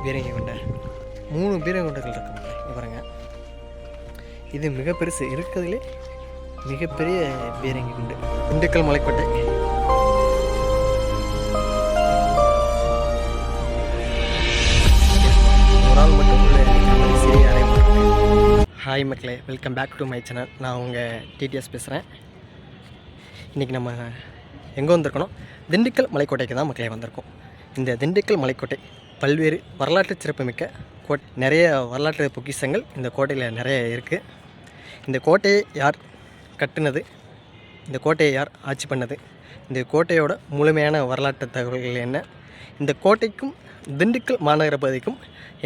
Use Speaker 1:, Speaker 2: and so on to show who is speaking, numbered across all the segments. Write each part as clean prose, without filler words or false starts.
Speaker 1: பீரங்கி குண்டை 3 பீரங்கி குண்டுகள் இருக்குங்க. பாருங்க, இது மிக பெருசு, இருக்கிறதுலே மிகப்பெரிய பீரங்கி குண்டு. திண்டுக்கல் மலைக்கோட்டை. ஒரு ஆள் மட்டும் உள்ள சிறிய அறை. ஹாய் மக்களே, welcome back to my channel. நான் உங்கள் டிடிஎஸ் பேசுகிறேன். இன்றைக்கி நம்ம எங்கே வந்திருக்கணும்? திண்டுக்கல் மலைக்கோட்டைக்கு தான் மக்களே வந்திருக்கோம். இந்த திண்டுக்கல் மலைக்கோட்டை பல்வேறு வரலாற்று சிறப்புமிக்க நிறைய வரலாற்று பொக்கிஷங்கள் இந்த கோட்டையில் நிறைய இருக்குது. இந்த கோட்டையை யார் கட்டுனது, இந்த கோட்டையை யார் ஆட்சி பண்ணது, இந்த கோட்டையோட முழுமையான வரலாற்று தகவல்கள் என்ன, இந்த கோட்டைக்கும் திண்டுக்கல் மாநகர பகுதிக்கும்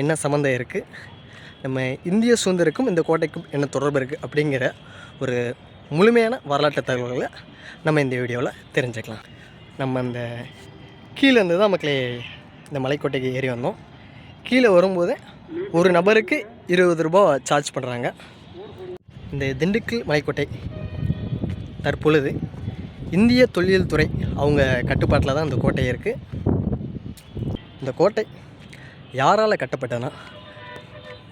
Speaker 1: என்ன சம்மந்தம் இருக்குது, நம்ம இந்திய சுதந்திரக்கும் இந்த கோட்டைக்கும் என்ன தொடர்பு இருக்குது அப்படிங்கிற ஒரு முழுமையான வரலாற்று தகவல்களை நம்ம இந்த வீடியோவில் தெரிஞ்சுக்கலாம். நம்ம இந்த கீழேருந்து தான் மக்களே இந்த மலைக்கோட்டைக்கு ஏறி வந்தோம். கீழே வரும்போது ஒரு நபருக்கு 20 ரூபா சார்ஜ் பண்ணுறாங்க. இந்த திண்டுக்கல் மலைக்கோட்டை தற்பொழுது இந்திய தொல்லியல் துறை அவங்க கட்டுப்பாட்டில் தான் இந்த கோட்டை இருக்குது. இந்த கோட்டை யாரால் கட்டப்பட்டதுன்னா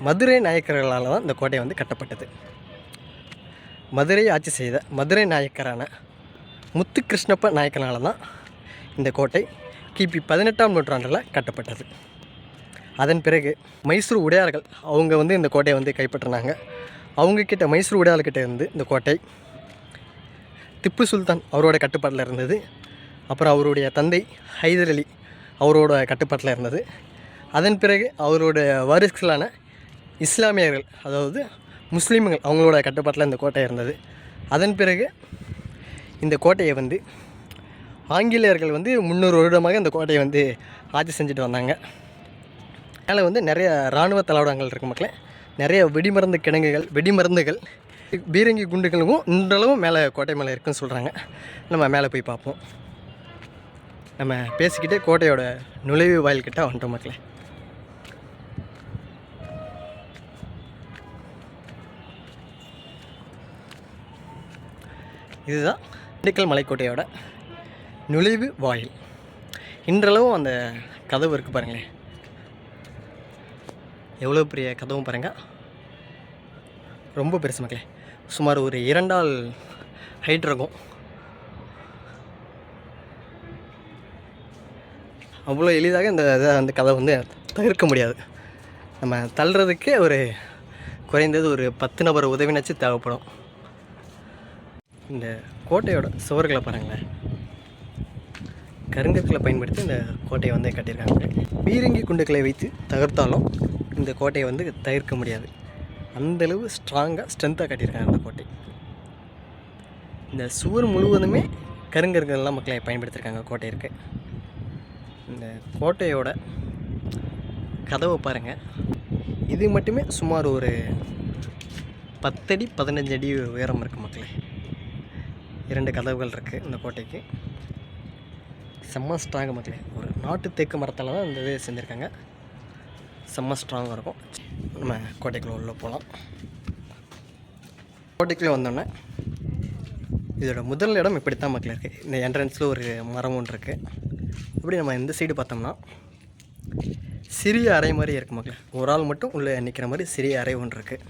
Speaker 1: மதுரை நாயக்கர்களால் தான் இந்த கோட்டை வந்து கட்டப்பட்டது. மதுரையை ஆட்சி செய்த மதுரை நாயக்கரான முத்துகிருஷ்ணப்ப நாயக்கரால் தான் இந்த கோட்டை கிபி 18ஆம் நூற்றாண்டில் கட்டப்பட்டது. அதன் பிறகு மைசூர் உடையார்கள் அவங்க வந்து இந்த கோட்டையை வந்து கைப்பற்றினாங்க. அவங்கக்கிட்ட மைசூர் உடையார்கிட்ட இருந்து இந்த கோட்டை திப்பு சுல்தான் அவரோட கட்டுப்பாட்டில் இருந்தது. அப்புறம் அவருடைய தந்தை ஹைதர் அலி அவரோட கட்டுப்பாட்டில் இருந்தது. அதன் பிறகு அவரோட வாரிசுகளான இஸ்லாமியர்கள், அதாவது முஸ்லீம்கள், அவங்களோட கட்டுப்பாட்டில் இந்த கோட்டை இருந்தது. அதன் பிறகு இந்த கோட்டையை வந்து ஆங்கிலேயர்கள் வந்து 300 வருடமாக இந்த கோட்டையை வந்து ஆட்சி செஞ்சுட்டு வந்தாங்க. மேலே வந்து நிறைய இராணுவ தளவாடங்கள் இருக்குது மக்களே. நிறைய வெடிமருந்து கிடங்குகள், வெடிமருந்துகள், பீரங்கி குண்டுகளும் இன்றளவும் மேலே கோட்டை மேலே இருக்குன்னு சொல்கிறாங்க. நம்ம மேலே போய் பார்ப்போம். நம்ம பேசிக்கிட்டே கோட்டையோட நுழைவு வாயில்கிட்ட வந்துட்டோம் மக்களே. இதுதான் திண்டுக்கல் மலைக்கோட்டையோட நுழைவு வாயில். இன்றளவும் அந்த கதவு இருக்குது பாருங்களேன், எவ்வளோ பெரிய கதவும் பாருங்கள், ரொம்ப பெருசு மக்களே. சுமார் ஒரு 2 ஆள் ஹைட் இருக்கும். அவ்வளோ எளிதாக அந்த கதவை வந்து தவிர்க்க முடியாது. நம்ம தள்ளுறதுக்கே ஒரு குறைந்தது ஒரு 10 நபர் உதவினாச்சு தேவைப்படும். இந்த கோட்டையோட சுவர்களை பாருங்களேன், கருங்கற்களை பயன்படுத்தி இந்த கோட்டையை வந்து கட்டியிருக்காங்க. பீரங்கி குண்டுகளை வைத்து தகர்த்தாலும் இந்த கோட்டையை வந்து தவிர்க்க முடியாது. அந்தளவு ஸ்ட்ரென்த்தாக கட்டியிருக்காங்க இந்த கோட்டை. இந்த சுவர் முழுவதுமே கருங்கற்கள்லாம் மக்களை பயன்படுத்தியிருக்காங்க கோட்டையிற்கு. இந்த கோட்டையோட கதவை பாருங்கள், இது மட்டுமே சுமார் ஒரு 10 அடி 15 அடி உயரம் இருக்குது மக்களே. 2 கதவுகள் இருக்குது இந்த கோட்டைக்கு. செம்ம ஸ்ட்ராங்கு மக்களே. ஒரு நாட்டு தேக்கு மரத்தால் தான் இந்த இது செஞ்சுருக்காங்க. செம்ம ஸ்ட்ராங்காக இருக்கும். நம்ம கோட்டைக்குள்ளே உள்ளே போகலாம். கோட்டைக்குள்ளே வந்தோடனே இதோட முதல் இடம் இப்படித்தான் மக்கள் இருக்குது. இந்த என்ட்ரன்ஸில் ஒரு மரம் ஒன்று இருக்குது. அப்படி நம்ம இந்த சைடு பார்த்தோம்னா சிறிய அறை மாதிரி இருக்குது மக்கள். ஒரு ஆள் மட்டும் உள்ளே நிற்கிற மாதிரி சிறிய அறை ஒன்று இருக்குது.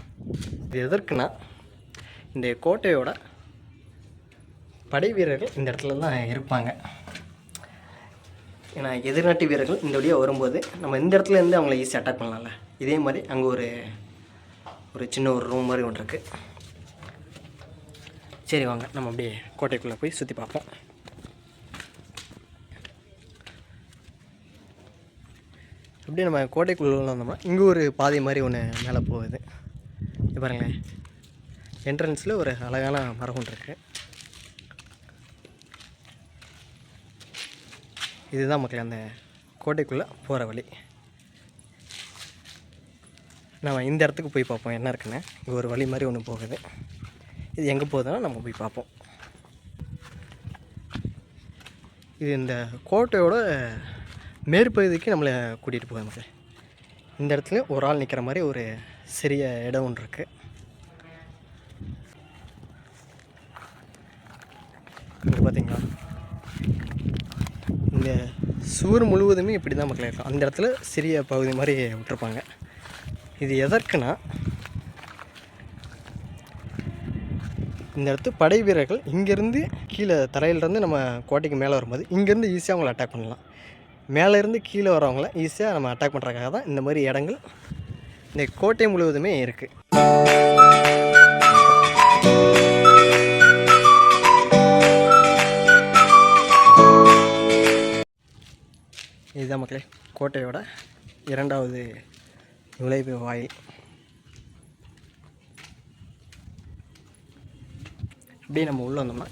Speaker 1: இது எதற்குன்னா இந்த கோட்டையோட படை வீரர்கள் இந்த இடத்துல தான் இருப்பாங்க. ஏன்னா எதிர்நாட்டு வீரர்கள் இந்த வழியாக வரும்போது நம்ம இந்த இடத்துல இருந்து அவங்கள ஈஸியாக அட்டாக் பண்ணலாம்ல. இதே மாதிரி அங்கே ஒரு சின்ன ஒரு ரூம் மாதிரி ஒன்று இருக்குது. சரி வாங்க நம்ம அப்படியே கோட்டைக்குள்ளே போய் சுற்றி பார்ப்போம். அப்படியே நம்ம கோட்டைக்குள்ளே வந்தோம்னா இங்கே ஒரு பாதை மாதிரி ஒன்று மேலே போகுது. பாருங்களேன், என்ட்ரன்ஸில் ஒரு அழகான மரம் ஒன்று இருக்குது. இதுதான் மக்களே அந்த கோட்டைக்குள்ளே போகிற வழி. நம்ம இந்த இடத்துக்கு போய் பார்ப்போம் என்ன இருக்குன்னு. இங்கே ஒரு வழி மாதிரி ஒன்று போகுது. இது எங்கே போகுதுன்னா நம்ம போய் பார்ப்போம். இது இந்த கோட்டையோட மேற்பகுதிக்கு நம்மளை கூட்டிகிட்டு போகுது மக்களே. இந்த இடத்துல ஒரு ஆள் நிற்கிற மாதிரி ஒரு சிறிய இடம் ஒன்று இருக்குது. இங்கே பார்த்தீங்களா, இந்த சுவர் முழுவதுமே இப்படி தான் மக்களே இருக்கும். அந்த இடத்துல சிறிய பகுதி மாதிரி விட்டுருப்பாங்க. இது எதற்குன்னா, இந்த இடத்து படை வீரர்கள் இங்கேருந்து கீழே தரையிலேருந்து நம்ம கோட்டைக்கு மேலே வரும்போது இங்கேருந்து ஈஸியாக அவங்கள அட்டாக் பண்ணலாம். மேலேருந்து கீழே வரவங்கள ஈஸியாக நம்ம அட்டாக் பண்ணுறதுக்காக தான் இந்த மாதிரி இடங்கள் இந்த கோட்டை முழுவதுமே இருக்குது. இதுதான் மக்களே கோட்டையோட இரண்டாவது நுழைவு வாயில். அப்படியே நம்ம உள்ளே வந்தோம்னா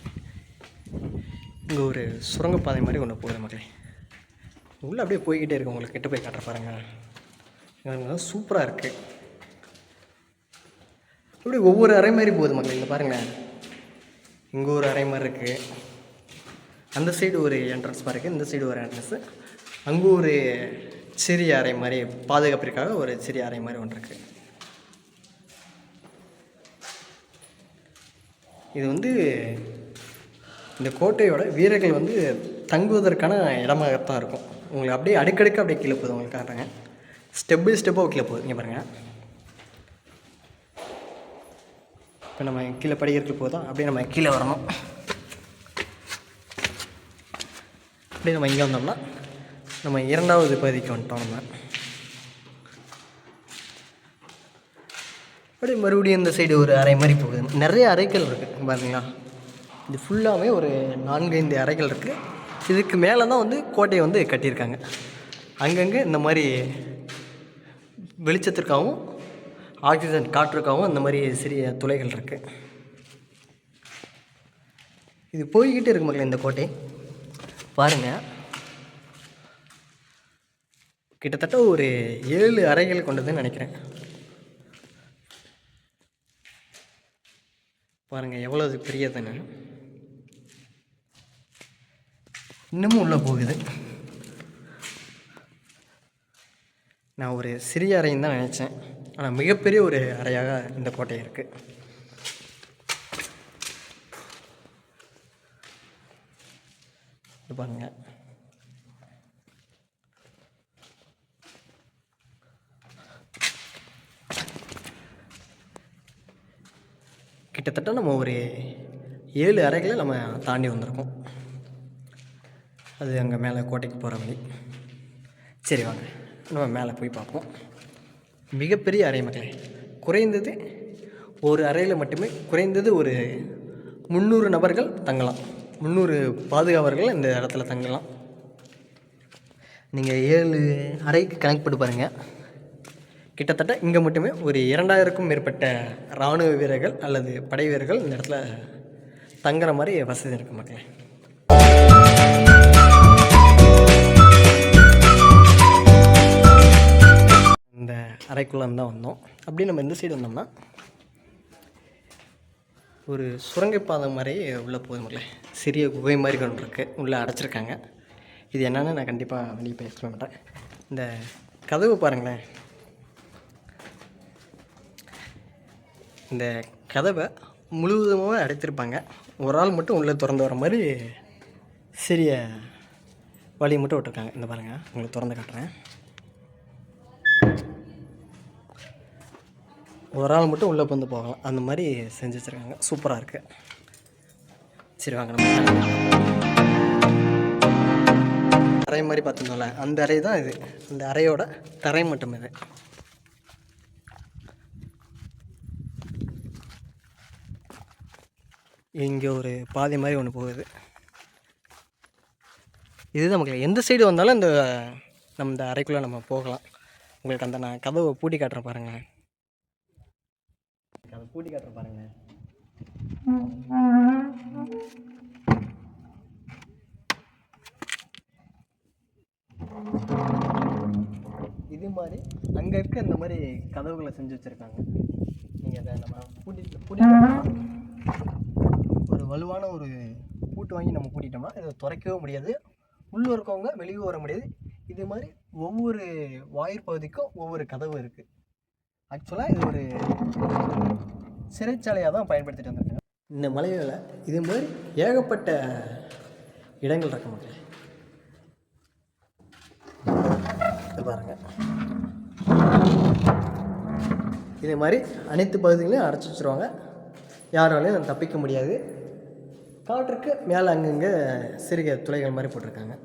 Speaker 1: இங்கே ஒரு சுரங்கப்பாதை மாதிரி ஒன்று போகுது மக்களே. உள்ளே அப்படியே போய்கிட்டே இருக்கு. உங்களுக்கு கிட்ட போய் காட்டுற பாருங்கள், சூப்பராக இருக்குது. அப்படியே ஒவ்வொரு அறை மாதிரி போகுது மக்களே. இங்கே பாருங்களேன், இங்கே ஒரு அறை மாதிரி இருக்குது, அந்த சைடு ஒரு என்ட்ரன்ஸ் மாதிரி இருக்குது, இந்த சைடு ஒரு என்ட்ரன்ஸு, அங்கே ஒரு சிறிய அறை மாதிரி பாதுகாப்பிற்காக ஒரு சிறிய அறை மாதிரி ஒன்று இருக்குது. இது இந்த கோட்டையோட வீரர்கள் தங்குவதற்கான இடமாகத்தான் இருக்கும். உங்களுக்கு அப்படியே அடுக்கடுக்கு அப்படியே கீழே போகுது. உங்களுக்கு காட்டுறேங்க, ஸ்டெப் பை ஸ்டெப்பாக கீழே போகுது. இங்கே பாருங்கள், இப்போ நம்ம கீழே படிக்கிறதுக்கு போதும். அப்படியே நம்ம கீழே வரணும். அப்படியே நம்ம இங்கே வந்தோம்னா நம்ம இரண்டாவது பகுதிக்கு வந்துட்டோம். நம்ம அப்படியே மறுபடியும் இந்த சைடு ஒரு அறை மாதிரி போகுது. நிறைய அறைகள் இருக்குது பாருங்களா. இது ஃபுல்லாகவே ஒரு 4-5 அறைகள் இருக்குது. இதுக்கு மேலே தான் கோட்டையை கட்டியிருக்காங்க. அங்கங்கே இந்த மாதிரி வெளிச்சத்திற்காகவும் ஆக்சிஜன் காற்றுக்காகவும் இந்த மாதிரி சிறிய துளைகள் இருக்குது. இது போய்கிட்டே இருக்கு மக்களே. இந்த கோட்டை பாருங்கள், கிட்டத்தட்ட ஒரு 7 அறைகள் கொண்டதுன்னு நினைக்கிறேன். பாருங்கள் எவ்வளோ பெரியதுன்னு. இன்னமும் உள்ளே போகுது. நான் ஒரு சிறிய அறைன்னு தான் நினச்சேன், ஆனால் மிகப்பெரிய ஒரு அறையாக இந்த கோட்டை இருக்குது. பாருங்கள், கிட்டத்தட்ட நம்ம ஒரு 7 அறைகளை நம்ம தாண்டி வந்திருக்கோம். அது அங்கே மேலே கோட்டைக்கு போகிற வழி. சரி வாங்க நம்ம மேலே போய் பார்ப்போம். மிகப்பெரிய அறை மக்களே. குறைந்தது ஒரு அறையில் மட்டுமே குறைந்தது ஒரு 300 நபர்கள் தங்கலாம். 300 பாதுகாவலர்கள் இந்த இடத்துல தங்கலாம். நீங்கள் 7 அறைக்கு கனெக்ட் பண்ணி பாருங்கள். கிட்டத்தட்ட இங்கே மட்டுமே ஒரு 2000க்கும் மேற்பட்ட இராணுவ வீரர்கள் அல்லது படை வீரர்கள் இந்த இடத்துல தங்குற மாதிரி வசதி இருக்குது மக்களே. இந்த அறைக்குள்ளே தான் வந்தோம். அப்படி நம்ம இந்த சைடு வந்தோம்னா ஒரு சுரங்கப்பாதை மாதிரி உள்ளே போகுது மக்களே. சிறிய குகை மாதிரி கொண்டு இருக்குது, உள்ளே அடைச்சிருக்காங்க. இது என்னென்னு நான் கண்டிப்பாக வெளியே போய் எக்ஸ்பிளைன் பண்ணுறேன். இந்த கதவு பாருங்களேன். இந்த கதவை முழுவதுமாக அடைத்திருப்பாங்க. ஒரு ஆள் மட்டும் உள்ளே திறந்து வர மாதிரி சிறிய வழி மட்டும் விட்டுருக்காங்க. இந்த பாருங்கள், உங்களுக்கு திறந்து காட்டுறேன். ஒரு ஆள் மட்டும் உள்ளே வந்து போகலாம், அந்த மாதிரி செஞ்சு வச்சுருக்காங்க. சூப்பராக இருக்குது. சரி வாங்க, நம்ம அறை மாதிரி பார்த்துருந்தோம்ல, அந்த அறை தான் இது. அந்த அறையோட தரை மட்டும் இது. இங்கே ஒரு பாதை மாதிரி ஒன்று போகுது. இதுதான் மக்களே. எந்த சைடு வந்தாலும் நம்ம இந்த அறைக்குள்ளே நம்ம போகலாம். உங்களுக்கு நான் கதவை பூட்டி காட்டுறேன் பாருங்கள். அதை பூட்டி காட்டுறேன் பாருங்கள். இது மாதிரி அங்கே இருக்க இந்த மாதிரி கதவுகளை செஞ்சு வச்சுருக்காங்க. நீங்கள் அதை நம்ம பூட்டி ஒரு வலுவான ஒரு பூட்டு வாங்கி நம்ம பூட்டிட்டோம்னா இதை துறைக்கவே முடியாது. உள்ளே இருக்கவங்க வெளியே வர முடியாது. இது மாதிரி ஒவ்வொரு வாயிற் பகுதிக்கும் ஒவ்வொரு கதவு இருக்குது. ஆக்சுவலாக இது ஒரு சிறைச்சாலையாக தான் பயன்படுத்திட்டு வந்திருக்காங்க. இந்த மலையில் இது மாதிரி ஏகப்பட்ட இடங்கள் இருக்க மக்களே. பாருங்கள். இதே மாதிரி அனைத்து பகுதிகளையும் அடைச்சி வச்சுருவாங்க. யாராலையும் தப்பிக்க முடியாது. காற்றுக்கு மேலே அங்கங்கே சிறிய துளைகள் மாதிரி போட்டிருக்காங்க.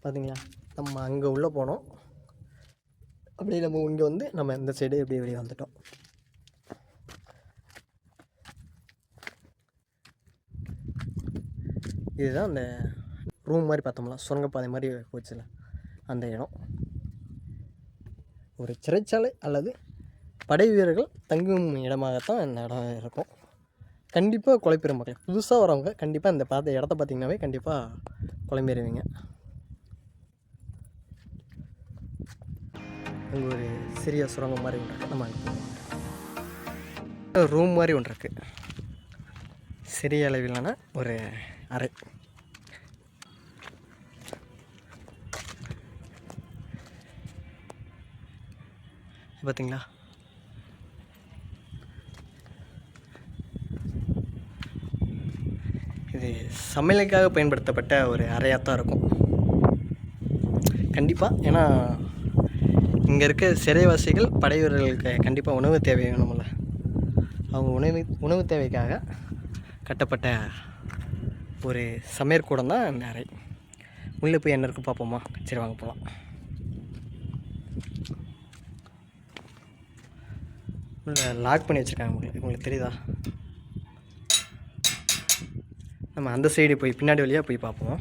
Speaker 1: பார்த்தீங்களா, நம்ம அங்கே உள்ளே போனோம். அப்படியே நம்ம இங்கே வந்து நம்ம இந்த சைடு எப்படியே வெளியே வந்துட்டோம். இதுதான் அந்த ரூம் மாதிரி பார்த்தோம்னா சுரங்கப்பாதை மாதிரி போச்சுல அந்த இடம். ஒரு சிறைச்சாலை அல்லது படை வீரர்கள் தங்கும் இடமாகத்தான் இந்த இடம் இருக்கும். கண்டிப்பாக குழப்பிடும் மக்கள். புதுசாக வரவங்க கண்டிப்பாக இந்த இடத்த பார்த்திங்கனாவே கண்டிப்பாக குழம்பிடுவீங்க. அங்கே ஒரு சிறிய சுரங்கம் மாதிரி ஒன்று இருக்குது. நம்ம ரூம் மாதிரி ஒன்று இருக்குது. சிறிய அளவிலான ஒரு அறை. பார்த்திங்களா, இது சமையலுக்காக பயன்படுத்தப்பட்ட ஒரு அறையாக தான் இருக்கும் கண்டிப்பாக. ஏன்னா இங்கே இருக்க சிறைவாசிகள் படை வீரர்களுக்கு கண்டிப்பாக உணவு தேவை வேணும்ல. அவங்க உணவு தேவைக்காக கட்டப்பட்ட ஒரு சமையற்கூடம் தான் இந்த அறை. உள்ளே போய் என்ன இருக்குது பார்ப்போமா? சரி வாங்க போகலாம். உள்ளே லாக் பண்ணி வச்சுருக்காங்க. உங்களுக்கு தெரியுதா? நம்ம அந்த சைடு போய் பின்னாடி வழியாக போய் பார்ப்போம்.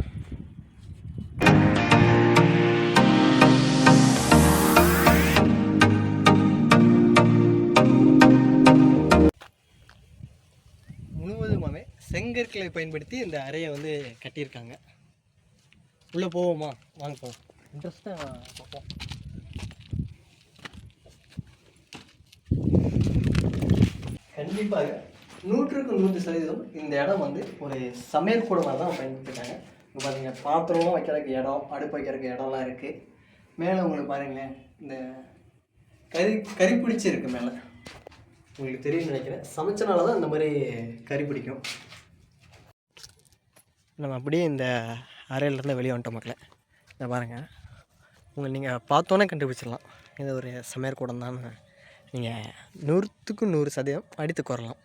Speaker 1: முழுவதுமாகவே செங்கற்களை பயன்படுத்தி இந்த அறையை வந்து கட்டியிருக்காங்க. உள்ளே போவோமா? வாங்க போவோம். இன்ட்ரெஸ்ட்டாக பார்ப்போம். கண்டிப்பாக 100க்கு 100% இந்த இடம் வந்து ஒரு சமையல் கூடமாக தான் பயன்படுத்திருக்காங்க. இப்போ பார்த்தீங்கன்னா பாத்திரம்லாம் வைக்கிறதுக்கு இடம், அடுப்பு வைக்கிறதுக்கு இடம்லாம் இருக்குது. மேலே உங்களுக்கு பாருங்களேன், இந்த கறி பிடிச்சிருக்கு மேலே. உங்களுக்கு தெரியும்னு நினைக்கிறேன். சமைச்சனால தான் இந்த மாதிரி கறி பிடிக்கும். நம்ம அப்படியே இந்த அறையிலேருந்து வெளியே வந்துட்டோம் மக்களே. இதை பாருங்கள், நீங்கள் பார்த்தோன்னே கண்டுபிடிச்சிடலாம் இது ஒரு சமையல் கூடம் தான். நீங்கள் 100க்கு 100% அடித்து கூறலாம்.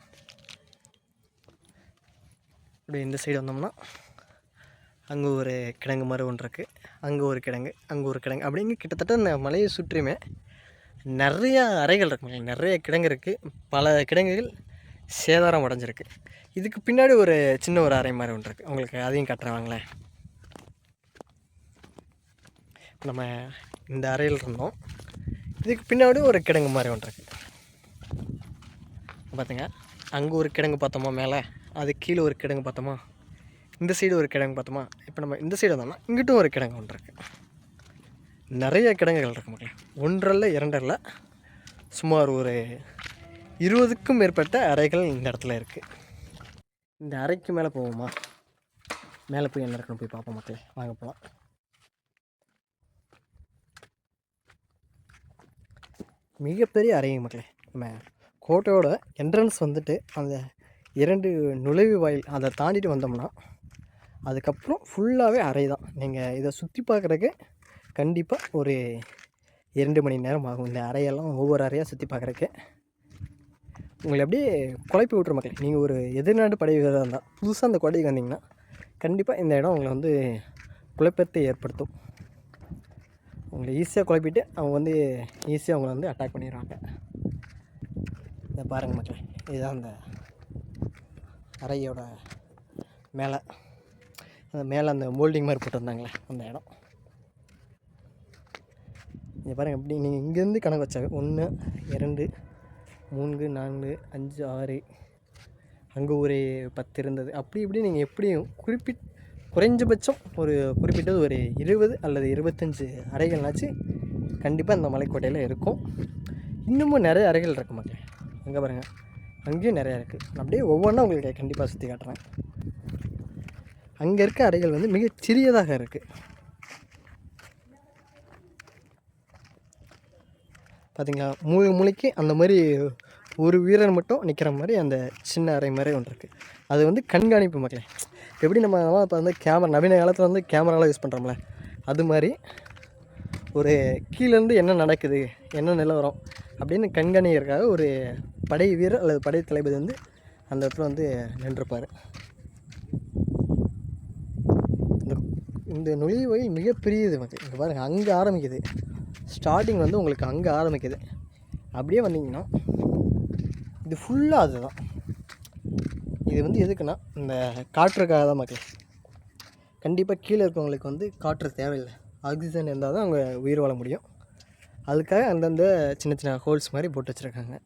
Speaker 1: இப்படி இந்த சைடு வந்தோம்னா அங்கே ஒரு கிடங்கு மாதிரி ஒன்று இருக்குது. அங்கே ஒரு கிடங்கு, அங்கே ஒரு கிடங்கு, அப்படிங்க கிட்டத்தட்ட இந்த மலையை சுற்றியுமே நிறையா அறைகள் இருக்குங்க. நிறைய கிடங்கு இருக்குது. பல கிடங்குகள் சேதாரம் அடைஞ்சிருக்கு. இதுக்கு பின்னாடி ஒரு சின்ன ஒரு அறை மாதிரி ஒன்று இருக்குது. உங்களுக்கு அதையும் காட்டுறாங்களேன். நம்ம இந்த அறையில் இருந்தோம். இதுக்கு பின்னாடி ஒரு கிடங்கு மாதிரி ஒன்று இருக்குது. பார்த்துங்க, அங்கே ஒரு கிடங்கு பார்த்தோமா மேலே, அது கீழே ஒரு கிடங்கு பார்த்தோமா, இந்த சைடு ஒரு கிடங்கு பார்த்தோமா. இப்போ நம்ம இந்த சைடு வந்தோம்னா இங்கிட்டும் ஒரு கிடங்கு ஒன்று இருக்குது. நிறைய கிடங்குகள் இருக்குது மக்களே. ஒன்றல்ல இரண்டல்ல, சுமார் ஒரு 20க்கும் மேற்பட்ட அறைகள் இந்த இடத்துல இருக்குது. இந்த அறைக்கு மேலே போவோமா? மேலே போய் என்ன இருக்குன்னு போய் பார்ப்போம் மக்களே. வாங்க போகலாம். மிகப்பெரிய அறைங்க மக்களே. நம்ம கோட்டையோட என்ட்ரன்ஸ் வந்துட்டு அந்த 2 நுழைவு வாயில் அதை தாண்டிட்டு வந்தோம்னா அதுக்கப்புறம் ஃபுல்லாகவே அறை தான். நீங்கள் இதை சுற்றி பார்க்குறதுக்கு கண்டிப்பாக ஒரு 2 மணி நேரம் ஆகும். இந்த அறையெல்லாம் ஒவ்வொரு அறையாக சுற்றி பார்க்குறக்கு உங்களை அப்படியே குழப்பி விட்ரு மக்களே. நீங்கள் ஒரு எதிர்நாடு படை வீரராக இருந்தால் புதுசாக அந்த கொடைக்கு வந்தீங்கன்னா கண்டிப்பாக இந்த இடம் உங்களை வந்து குழப்பத்தை ஏற்படுத்தும். உங்களை ஈஸியாக குழப்பிட்டு அவங்க வந்து ஈஸியாக அவங்கள வந்து அட்டாக் பண்ணிடுவாங்க. இதை பாருங்கள் மக்களே, இதுதான் அந்த அறையோட மேலே, அந்த மேலே அந்த மோல்டிங் மாதிரி போட்டிருந்தாங்களே அந்த இடம். இங்கே பாருங்கள், எப்படி நீங்கள் இங்கேருந்து கணக்கு வச்சாங்க 1 2 3 4 5 6, அங்கே ஒரு 10 இருந்தது. அப்படி இப்படி நீங்கள் எப்படியும் குறைஞ்சபட்சம் ஒரு குறிப்பிட்டது ஒரு 20 அல்லது 25 அறைகள்னாச்சு கண்டிப்பாக இந்த மலைக்கோட்டையில் இருக்கும். இன்னமும் நிறைய அறைகள் இருக்குது மக்களே. அங்கே பாருங்கள், அங்கேயும் நிறையா இருக்குது. அப்படியே ஒவ்வொன்றா உங்களுக்கு கண்டிப்பாக சுற்றி காட்டுறேன். அங்கே இருக்க அறைகள் வந்து மிக சிறியதாக இருக்குது. பார்த்திங்களா, மூளைக்கு அந்த மாதிரி ஒரு வீரர் மட்டும் நிற்கிற மாதிரி அந்த சின்ன அறை மாதிரி ஒன்று இருக்குது. அது வந்து கண்காணிப்பு மக்களே. எப்படி நம்ம இப்போ வந்து கேமரா நவீன காலத்தில் வந்து கேமராலாம் யூஸ் பண்ணுறோம்ல, அது மாதிரி ஒரு கீழேருந்து என்ன நடக்குது, என்ன நிலவரம் அப்படின்னு கண்காணிக்கிறதுக்காக ஒரு படை வீரர் அல்லது படை தளபதி வந்து அந்த இடத்துல வந்து நின்றுப்பார். இந்த நுழைவாயில் மிகப்பெரியது மக்கள். இங்கே பாருங்கள், அங்கே ஆரம்பிக்குது. ஸ்டார்டிங் வந்து உங்களுக்கு அங்கே ஆரம்பிக்குது. அப்படியே வந்தீங்கன்னா இது ஃபுல்லாக அதுதான். இது வந்து எதுக்குன்னா இந்த காற்றுக்காக தான் மக்கள். கண்டிப்பாக கீழே இருக்கவங்களுக்கு வந்து காற்று தேவையில்லை, ஆக்சிஜன் இருந்தால் தான் அவங்க உயிர் வாழ முடியும். அதுக்காக அந்தந்த சின்ன சின்ன ஹோல்ஸ் மாதிரி போட்டு வச்சுருக்காங்க.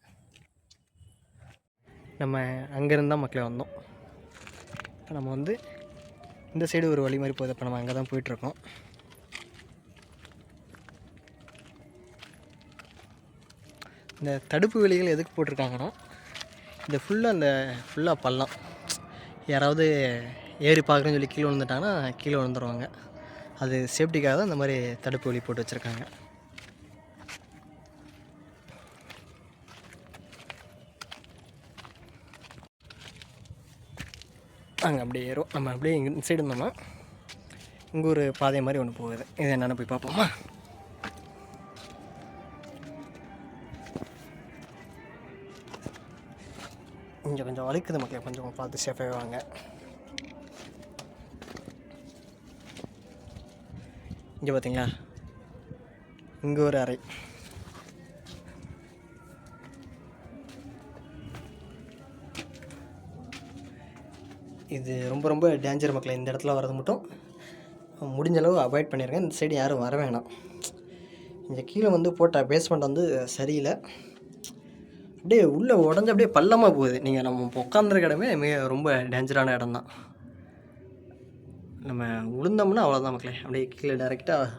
Speaker 1: நம்ம அங்கேருந்து தான் மக்களே வந்தோம். இப்போ நம்ம வந்து இந்த சைடு ஒரு வழி மாதிரி போகுது. இப்போ நம்ம அங்கே தான் போயிட்டுருக்கோம். இந்த தடுப்பு வேலிகள் எதுக்கு போட்டிருக்காங்கன்னா, இந்த ஃபுல்லாக பள்ளம், யாராவது ஏறி பார்க்குறேன்னு சொல்லி கீழே விழுந்துட்டாங்கன்னா கீழே விழுந்துருவாங்க. அது சேஃப்டிக்காக தான் இந்த மாதிரி தடுப்பு வேலி போட்டு வச்சுருக்காங்க. அங்கே அப்படியே ஏறும். நம்ம அப்படியே இங்கே சைடு இருந்தோம்னா இங்கே ஒரு பாதை மாதிரி ஒன்று போகுது. இது என்னென்னு போய் பார்ப்போமா? இங்கே கொஞ்சம் வலிக்குது மக்களே, கொஞ்சம் பார்த்து சேஃபாக வாங்க. இங்கே பார்த்தீங்களா, இங்கே ஒரு அறை. இது ரொம்ப ரொம்ப டேஞ்சர் மக்களே. இந்த இடத்துல வர்றது மட்டும் முடிஞ்ச அளவு அவாய்ட் பண்ணிடுங்க. இந்த சைடு யாரும் வர வேணாம். இங்கே கீழே வந்து போட்ட பேஸ்மெண்ட் வந்து சரியில்லை, அப்படியே உள்ளே உடஞ்சி அப்படியே பள்ளமாக போகுது. நீங்கள் நம்ம உட்காந்துருக்க இடமே ரொம்ப டேஞ்சரான இடம் தான். நம்ம விழுந்தோம்னா அவ்வளோதான் மக்களே, அப்படியே கீழே டைரெக்டாக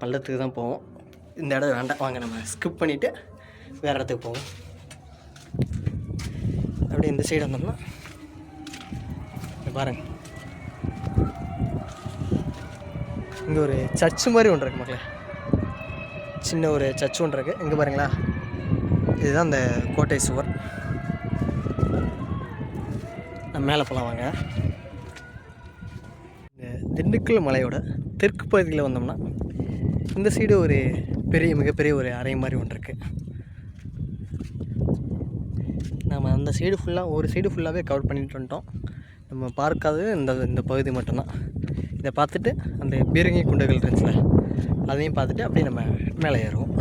Speaker 1: பள்ளத்துக்கு தான் போவோம். இந்த இடம் வேண்டாம், வாங்க நம்ம ஸ்கிப் பண்ணிவிட்டு வேறு இடத்துக்கு போவோம். அப்படியே இந்த சைடு வந்தோம்னா பாருங்க, இங்கே ஒரு சர்ச்சு மாதிரி ஒன்று இருக்குது மக்களே. சின்ன ஒரு சர்ச் ஒன்று இருக்குது. இங்கே பாருங்களா, இதுதான் அந்த கோட்டை சுவர். நம்ம மேலே போகலாம் வாங்க. இந்த திண்டுக்கல் மலையோட தெற்கு பகுதியில் வந்தோம்னா இந்த சைடு ஒரு மிகப்பெரிய ஒரு அறை மாதிரி ஒன்று இருக்குது. நம்ம அந்த சைடு ஃபுல்லாக ஒரு சைடு ஃபுல்லாகவே கவர் பண்ணிட்டு வந்துட்டோம். நம்ம பார்க்காதது இந்த பகுதி மட்டும்தான். இதை பார்த்துட்டு அந்த பீரங்கி குண்டுகள் இருந்துச்சுல, அதையும் பார்த்துட்டு அப்படியே நம்ம மேலே ஏறுவோம்.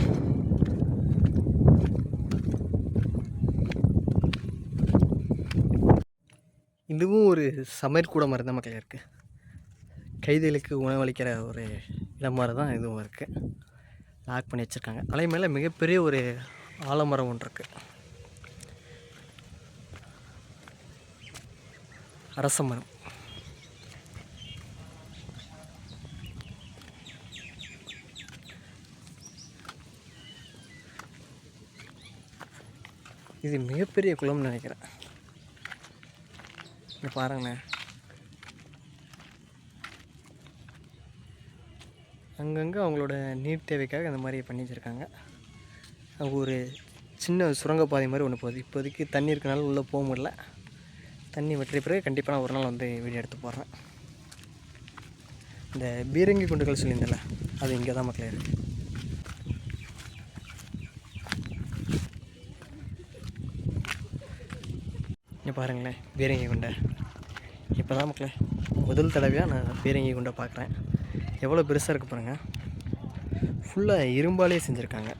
Speaker 1: இதுவும் ஒரு சமையற்கூட மாதிரி தான் மக்கள் இருக்குது. கைதிகளுக்கு உணவளிக்கிற ஒரு இடம் மாதிரி தான் இதுவும் இருக்குது. லாக் பண்ணி வச்சுருக்காங்க. அலை மேலே மிகப்பெரிய ஒரு ஆலமரம் ஒன்று இருக்குது, அரச மரம். இது மிகப்பெரிய குளம்னு நினைக்கிறேன். இங்கே பாருங்களேன், அங்கங்கே அவங்களோட நீர் தேவைக்காக இந்த மாதிரி பண்ணி வச்சுருக்காங்க. அவங்க ஒரு சின்ன சுரங்கப்பாதை மாதிரி ஒன்று போகுது. இப்போதைக்கு தண்ணி இருக்கனால உள்ளே போக முடியல. தண்ணி வெட்டிய பிறகு கண்டிப்பாக நான் ஒரு நாள் வந்து வீடியோ எடுத்து போடுறேன். இந்த பீரங்கி குண்டுகள் சொல்லியிருந்தல, அது இங்கே தான் மக்களே இருக்குது. இங்கே பாருங்களேன், பீரங்கி குண்டை. இப்போ தான் மக்களே முதல் தடவையாக நான் பீரங்கி குண்டை பார்க்குறேன். எவ்வளோ பெருசாக இருக்குது பாருங்கள். ஃபுல்லாக இரும்பாலே செஞ்சுருக்காங்க.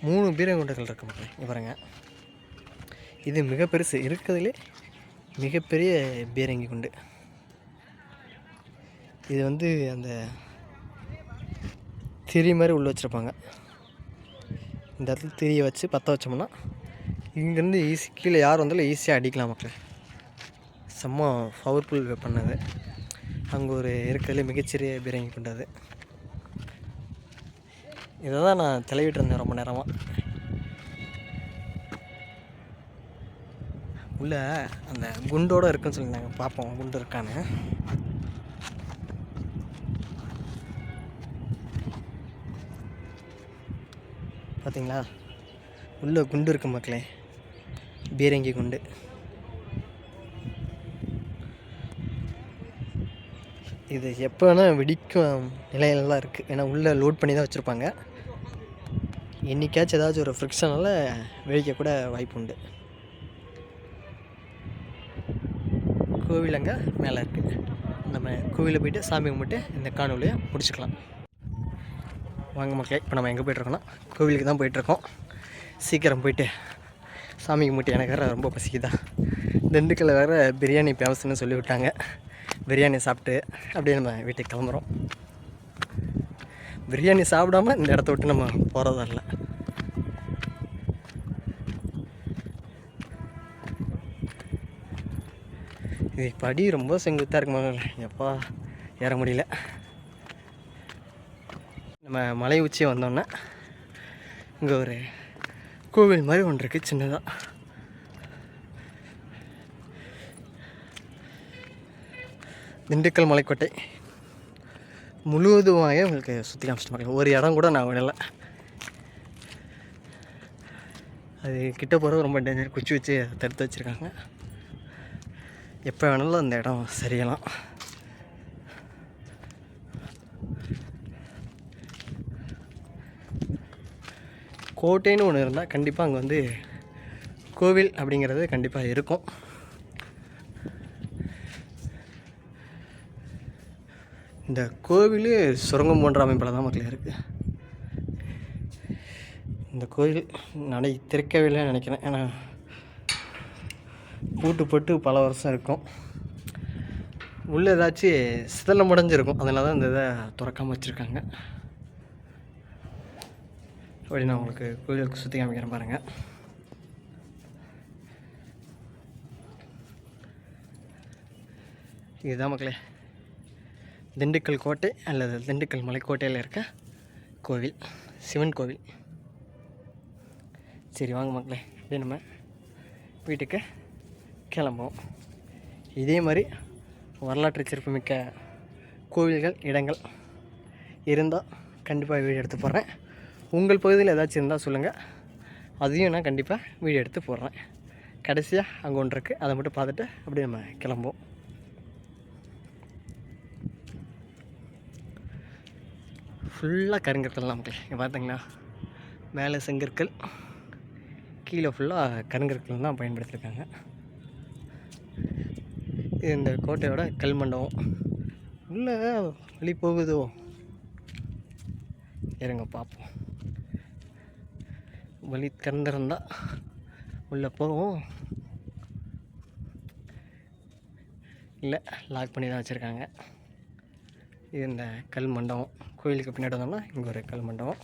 Speaker 1: 3 பீரங்கி குண்டுகள் இருக்குது மக்களே. இங்கே பாருங்கள், இது மிக பெருசு, இருக்கிறதுலே மிகப்பெரிய பீரங்கி குண்டு. இது வந்து அந்த திரி மாதிரி உள்ளே வச்சுருப்பாங்க. இந்த இடத்துல திரியை வச்சு பற்ற வச்சோம்னா இங்கேருந்து கீழே யார் வந்தாலும் ஈஸியாக அடிக்கலாம் மக்கள். செம்ம பவர்ஃபுல் வெப்பன் அது. அங்கே ஒரு இருக்கிறதுலே மிகச்சிறிய பீரங்கி குண்டு அது. இதை தான் நான் தெளிவிட்டு இருந்தேன் ரொம்ப நேரமாக. உள்ளே அந்த குண்டோடு இருக்குன்னு சொல்லியிருந்தாங்க, பார்ப்போம் குண்டு இருக்கான்னு. பார்த்தீங்களா, உள்ளே குண்டு இருக்குது மக்களே, பீரங்கி குண்டு. இது எப்போ வேணால் வெடிக்கும் நிலையிலலாம் இருக்குது. ஏன்னா உள்ளே லோட் பண்ணி தான் வச்சுருப்பாங்க. என்றைக்காச்சும் ஏதாச்சும் ஒரு ஃப்ரிக்ஷனால் வெடிக்கக்கூட வாய்ப்பு உண்டு. கோவில் அங்கே மேலே இருக்குது. நம்ம கோவிலில் போய்ட்டு சாமி கும்பிட்டு இந்த காணொலியை முடிச்சுக்கலாம். வாங்க மக்களே, இப்போ நம்ம எங்கே போய்ட்ருக்கோன்னா கோவிலுக்கு தான் போயிட்டுருக்கோம். சீக்கிரம் போயிட்டு சாமி கும்பிட்டு எனக்கு வேறு ரொம்ப பசிக்குதா. திண்டுக்கல்ல வேறு பிரியாணி ஃபேமஸ்ன்னு சொல்லி விட்டாங்க. பிரியாணி சாப்பிட்டு அப்படியே நம்ம வீட்டுக்கு கிளம்புறோம். பிரியாணி சாப்பிடாமல் இந்த இடத்த விட்டு நம்ம போகிறதா இல்லை. இது படி ரொம்ப செங்குத்தாக இருக்கு மகளே, எப்பா ஏற முடியல. நம்ம மலை உச்சியை வந்தோன்னே இங்கே ஒரு கோவில் மாதிரி ஒன்று இருக்குது சின்னதாக. திண்டுக்கல் மலைக்கோட்டை முழுவதுமாக உங்களுக்கு சுற்றி காமிச்சிட்டு ஒரு இடம் கூட நான் விடலை. அது கிட்ட போகிறது ரொம்ப டேஞ்சர். குச்சி வச்சு தடுத்து வச்சுருக்காங்க. எப்போ வேணாலும் அந்த இடம் சரியலாம். கோட்டைன்னு ஒன்று இருந்தால் கண்டிப்பாக அங்கே வந்து கோவில் அப்படிங்கிறது கண்டிப்பாக இருக்கும். இந்த கோவில் சுரங்கம் போன்ற அமைப்பில் தான் மக்கள் இருக்குது. இந்த கோயில் நடை திறக்கவில்லை நினைக்கிறேன். ஏன்னா பூட்டுப்பட்டு பல வருஷம் இருக்கும். உள்ளே ஏதாச்சும் சிதலம் அடைஞ்சிருக்கும். அதனால தான் இந்த இதை திறக்காமல் வச்சுருக்காங்க. அப்படி நான் உங்களுக்கு கோயிலுக்கு சுற்றி காமிக்கிறேன் பாருங்கள். இதுதான் மக்களே திண்டுக்கல் கோட்டை அல்லது திண்டுக்கல் மலைக்கோட்டையில் இருக்க கோவில், சிவன் கோவில். சரி வாங்க மக்களே, அப்படியே நம்ம வீட்டுக்கு கிளம்புவோம். இதே மாதிரி வரலாற்று சிறப்புமிக்க கோவில்கள் இடங்கள் இருந்தால் கண்டிப்பாக வீடியோ எடுத்து போடுறேன். உங்கள் பகுதியில் ஏதாச்சும் இருந்தால் சொல்லுங்கள், அதையும் நான் கண்டிப்பாக வீடியோ எடுத்து போடுறேன். கடைசியாக அங்கே ஒன்று இருக்குது, அதை மட்டும் பார்த்துட்டு அப்படியே நம்ம கிளம்புவோம். ஃபுல்லாக கருங்கற்கள் தான் மக்களே. இங்கே பார்த்தீங்கன்னா மேலே செங்கற்கள், கீழே ஃபுல்லாக கருங்கற்கள் தான் பயன்படுத்தியிருக்காங்க. இது இந்த கோட்டையோட கல் மண்டபம். உள்ளே வழி போகுதோ, இருங்க பார்ப்போம். வழி திறந்திருந்தா உள்ளே போவோம். இல்லை, லாக் பண்ணி தான் வச்சுருக்காங்க. இது இந்த கல் மண்டபம். கோயிலுக்கு பின்னாடி வந்தோம்னா இங்கே ஒரு கல் மண்டபம்,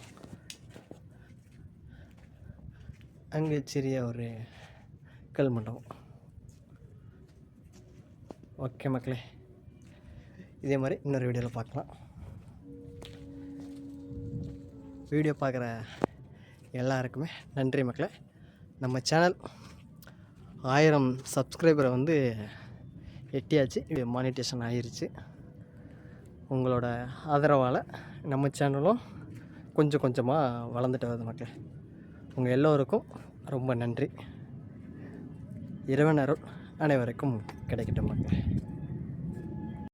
Speaker 1: அங்கே சிறிய ஒரு கல் மண்டபம். ஓகே மக்களே, இதே மாதிரி இன்னொரு வீடியோவில் பார்க்கலாம். வீடியோ பார்க்குற எல்லாருக்குமே நன்றி மக்களே. நம்ம சேனல் 1000 சப்ஸ்கிரைபரை வந்து எட்டியாச்சு. இது மானிட்டேஷன் ஆகிருச்சு. உங்களோட ஆதரவால் நம்ம சேனலும் கொஞ்சம் கொஞ்சமாக வளர்ந்துட்டு வருது மக்களே. உங்கள் எல்லோருக்கும் ரொம்ப நன்றி. இறைவன் அருள் அனைவருக்கும் கிடைக்கட்டும் மக்களே.